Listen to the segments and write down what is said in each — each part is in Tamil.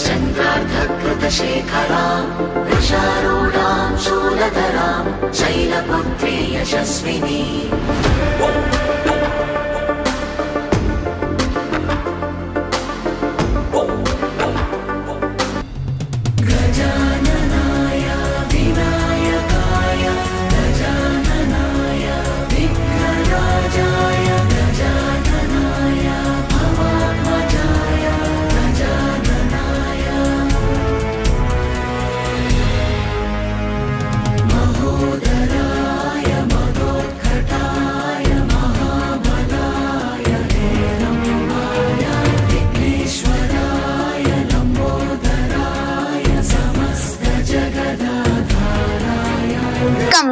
चन्द्रार्धकृतशेखरां वृषारूढां शूलधरां शैलपुत्री यशस्विनी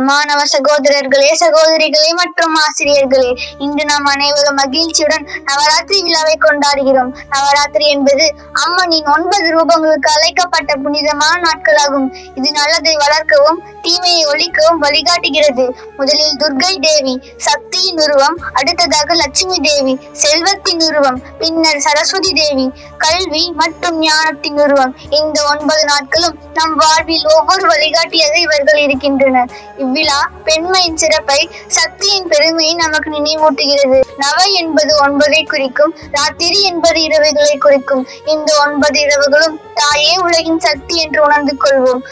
மாணவ சகோதரர்களே, சகோதரிகளே மற்றும் ஆசிரியர்களே, இன்று நாம் அனைவரும் மகிழ்ச்சியுடன் நவராத்திரி விழாவை கொண்டாடுகிறோம். நவராத்திரி என்பது அம்மனின் 9 ரூபங்களுக்கு அழைக்கப்பட்ட புனிதமான நாட்களாகும். இது நல்லதை வளர்க்கவும் தீமையை ஒழிக்கவும் வழிகாட்டுகிறது. முதலில் துர்கை தேவி சக்தியின் உருவம், அடுத்ததாக லட்சுமி தேவி செல்வத்தின் உருவம், பின்னர் சரஸ்வதி தேவி கல்வி மற்றும் ஞானத்தின் உருவம். இந்த 9 நாட்களும் நம் வாழ்வில் ஒவ்வொரு வழிகாட்டியாக இவர்கள் இருக்கின்றனர். இவ்விழா பெண்மையின் சிறப்பை, சக்தியின் பெருமையை நமக்கு நினைவூட்டுகிறது. நவ என்பது 9ஐ குறிக்கும், ராத்திரி என்பது இரவுகளை குறிக்கும். இந்த 9 இரவுகளும் தாயே உலகின் சக்தி என்று உணர்ந்து கொள்வோம்.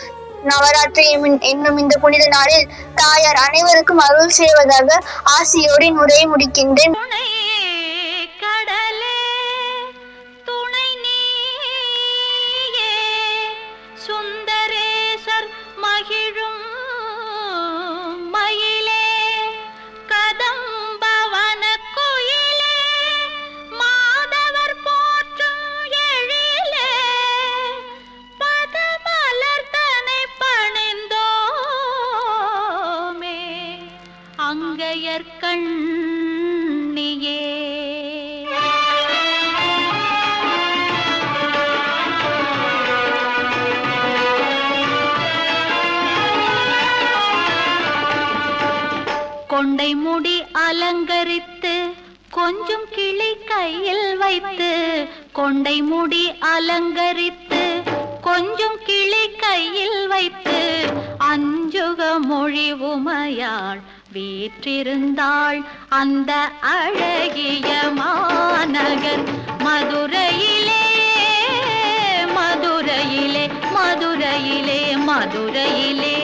நவராத்திரி என்னும் இந்த புனித நாளில் தாயார் அனைவருக்கும் அருள் செய்வதாக ஆசியோடு உரையை முடிக்கின்றேன். கண்ணியே கொண்டை முடி அலங்கரித்து கொஞ்சம் கிளி கையில் வைத்து, கொண்டை முடி அலங்கரித்து கொஞ்சம் கிளி கையில் வைத்து, அஞ்சுக மொழி உமையாள் வீற்றிருந்தாள் அந்த அழகிய மாநகர் மதுரையிலே, மதுரையிலே, மதுரையிலே, மதுரையிலே.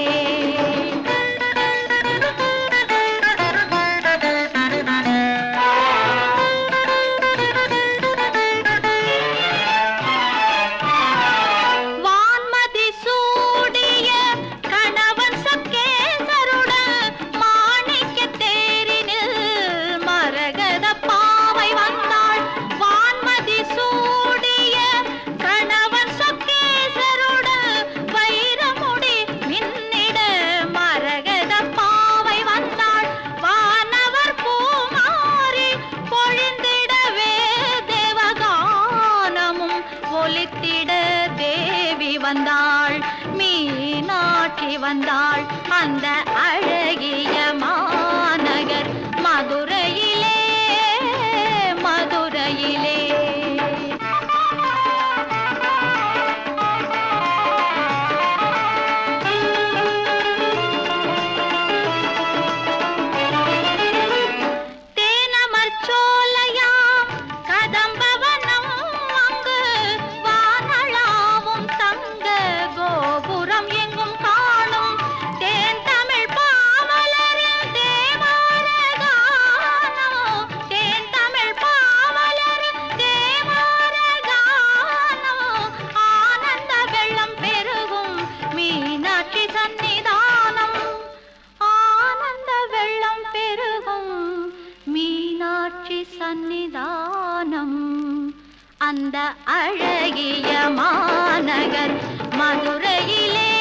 வந்தாள் மீனாட்சி வந்தாள் அந்த அழகிய மாநகர் மதுரையிலே, மதுரையிலே. சந்நிதானம் அந்த அழகிய மாநகர் மதுரையிலே.